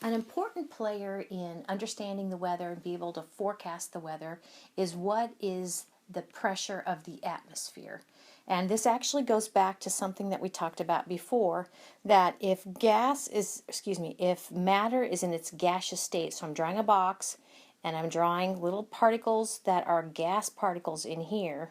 An important player in understanding the weather and be able to forecast the weather is what is the pressure of the atmosphere. And this actually goes back to something that we talked about before, that if if matter is in its gaseous state, so I'm drawing a box and I'm drawing little particles that are gas particles in here,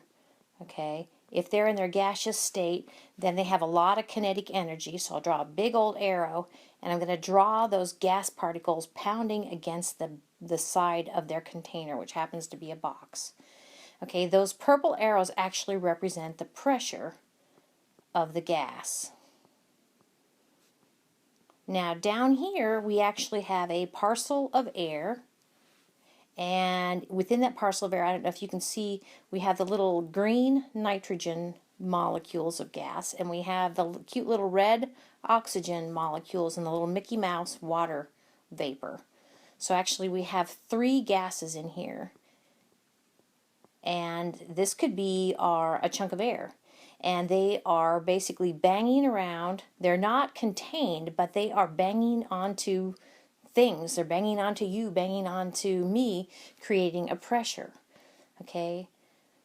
okay? If they're in their gaseous state, then they have a lot of kinetic energy. So I'll draw a big old arrow, and I'm going to draw those gas particles pounding against the side of their container, which happens to be a box. Okay, those purple arrows actually represent the pressure of the gas. Now down here, we actually have a parcel of air. And within that parcel of air, I don't know if you can see, we have the little green nitrogen molecules of gas, and we have the cute little red oxygen molecules and the little Mickey Mouse water vapor. So actually we have 3 gases in here. And this could be a chunk of air. And they are basically banging around. They're not contained, but they are banging onto things. They're banging onto you, banging onto me, creating a pressure. Okay?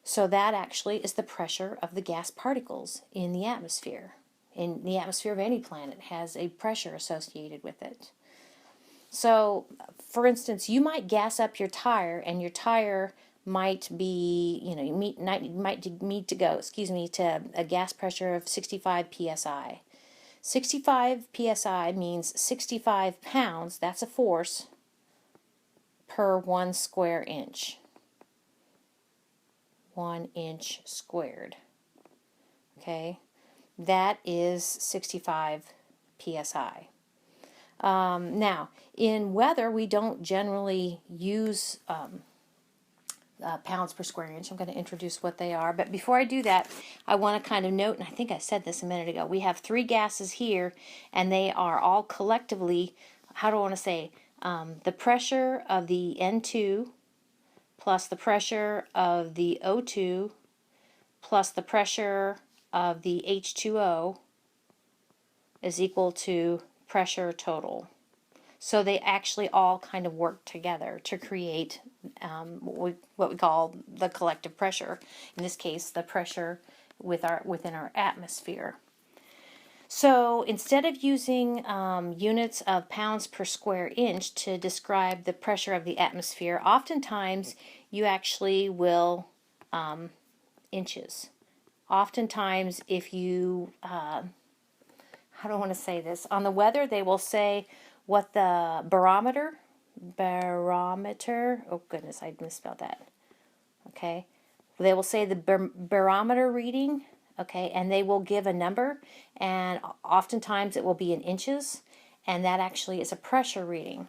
So that actually is the pressure of the gas particles in the atmosphere. In the atmosphere of any planet has a pressure associated with it. So, for instance, you might gas up your tire, and your tire might be, you might need to go, to a gas pressure of 65 psi. 65 psi means 65 pounds, that's a force, per 1 square inch. 1 inch squared. Okay, that is 65 psi. Now, in weather, we don't generally use pounds per square inch. I'm going to introduce what they are. But before I do that, I want to kind of note, and I think I said this a minute ago, we have 3 gases here, and they are all collectively, how do I want to say, the pressure of the N2 plus the pressure of the O2 plus the pressure of the H2O is equal to pressure total. So they actually all kind of work together to create what we call the collective pressure. In this case, the pressure within our atmosphere. So instead of using units of pounds per square inch to describe the pressure of the atmosphere, oftentimes you actually will inches. Oftentimes, if you, how do I want to say this? On the weather, they will say what the barometer, oh goodness, I misspelled that. Okay, they will say the barometer reading. Okay, and they will give a number, and oftentimes it will be in inches, and that actually is a pressure reading.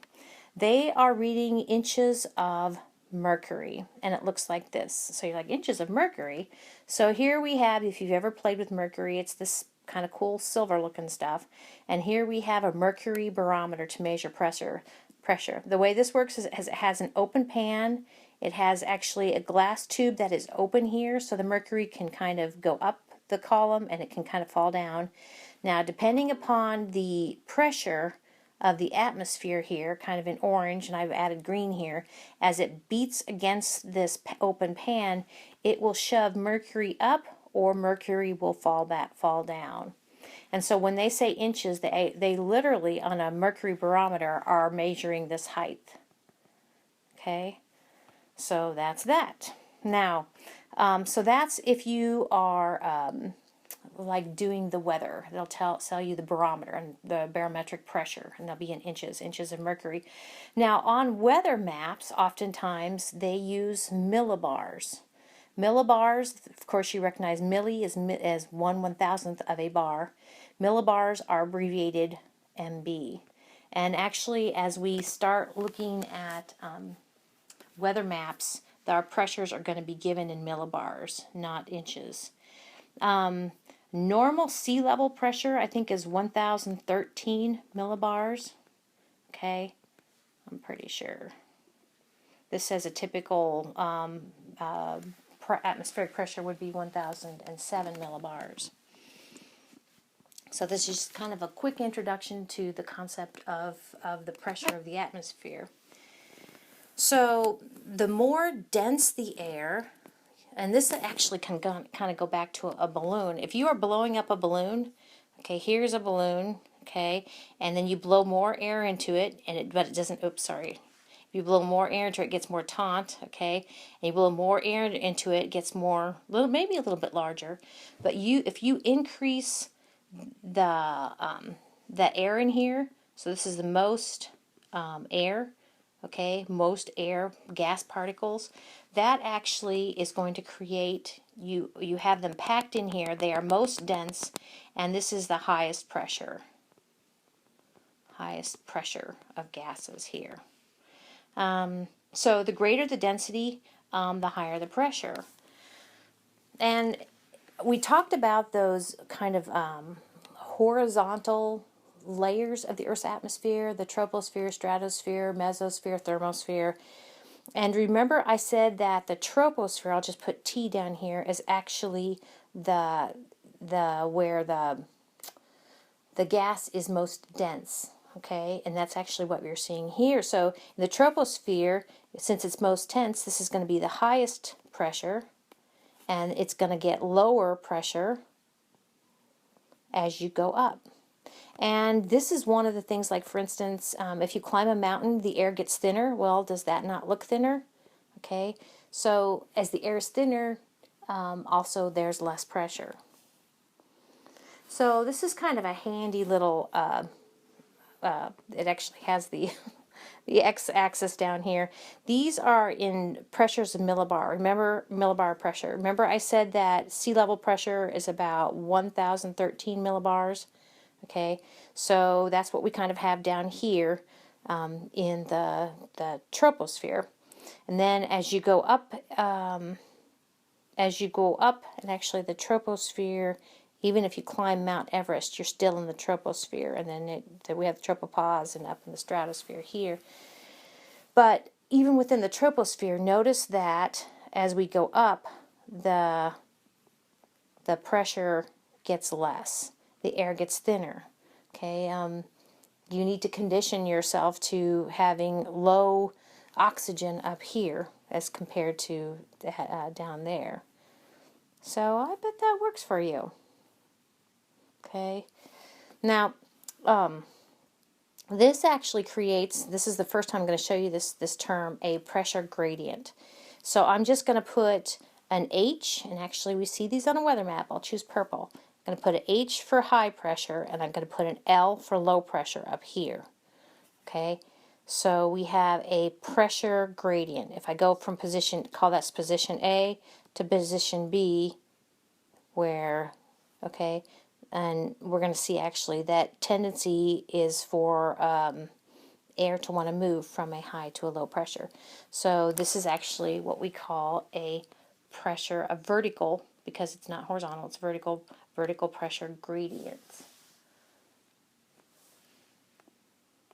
They are reading inches of mercury, and it looks like this. So you're like, inches of mercury? So here we have, if you've ever played with mercury, it's this kind of cool silver looking stuff, and here we have a mercury barometer to measure pressure. The way this works is it has an open pan. It has actually a glass tube that is open here, so the mercury can kind of go up the column and it can kind of fall down. Now, depending upon the pressure of the atmosphere here, kind of in orange, and I've added green here, as it beats against this open pan, it will shove mercury up, or mercury will fall down. And so when they say inches, they literally, on a mercury barometer, are measuring this height. Okay, so that's that. Now, so that's if you are like doing the weather. They'll tell you the barometer and the barometric pressure, and they'll be in inches of mercury. Now, on weather maps, oftentimes they use millibars. Millibars, of course, you recognize milli as 1/1000th of a bar. Millibars are abbreviated MB. And actually, as we start looking at weather maps, our pressures are going to be given in millibars, not inches. Normal sea level pressure, I think, is 1013 millibars. Okay, I'm pretty sure. This says a typical atmospheric pressure would be 1007 millibars. So this is just kind of a quick introduction to the concept of the pressure of the atmosphere. So the more dense the air, and this actually can kind of go back to a balloon. If you are blowing up a balloon, okay, here's a balloon, okay, and then you blow more air into it, but it doesn't, oops, sorry. If you blow more air into it, it gets more taut, okay, and you blow more air into it, it gets more, maybe a little bit larger. But if you increase the air in here, so this is the most air, okay, most air, gas particles, that actually is going to create, you have them packed in here, they are most dense, and this is the highest pressure of gases here. So the greater the density, the higher the pressure. And we talked about those kind of horizontal layers of the Earth's atmosphere, the troposphere, stratosphere, mesosphere, thermosphere. And remember I said that the troposphere, I'll just put T down here, is actually where the gas is most dense, okay? And that's actually what we're seeing here. So in the troposphere, since it's most dense, this is going to be the highest pressure, and it's going to get lower pressure as you go up. And this is one of the things, like for instance, if you climb a mountain, the air gets thinner. Well, does that not look thinner? Okay, so as the air is thinner, also there's less pressure. So this is kind of a handy little, it actually has the the x-axis down here. These are in pressures of millibar. Remember millibar pressure. Remember I said that sea level pressure is about 1,013 millibars. Okay, so that's what we kind of have down here in the troposphere. And then as you go up, and actually the troposphere, even if you climb Mount Everest, you're still in the troposphere, and then we have the tropopause and up in the stratosphere here. But even within the troposphere, notice that as we go up, the pressure gets less. The air gets thinner. Okay, you need to condition yourself to having low oxygen up here as compared to down there. So I bet that works for you. Okay, now this actually creates, this is the first time I'm going to show you this term, a pressure gradient. So I'm just going to put an H, and actually we see these on a weather map. I'll choose purple. I'm going to put an H for high pressure, and I'm going to put an L for low pressure up here. Okay, so we have a pressure gradient. If I go from position, call that position A, to position B, where, okay, and we're going to see actually that tendency is for air to want to move from a high to a low pressure. So this is actually what we call a pressure, a vertical, because it's not horizontal, it's vertical pressure gradient.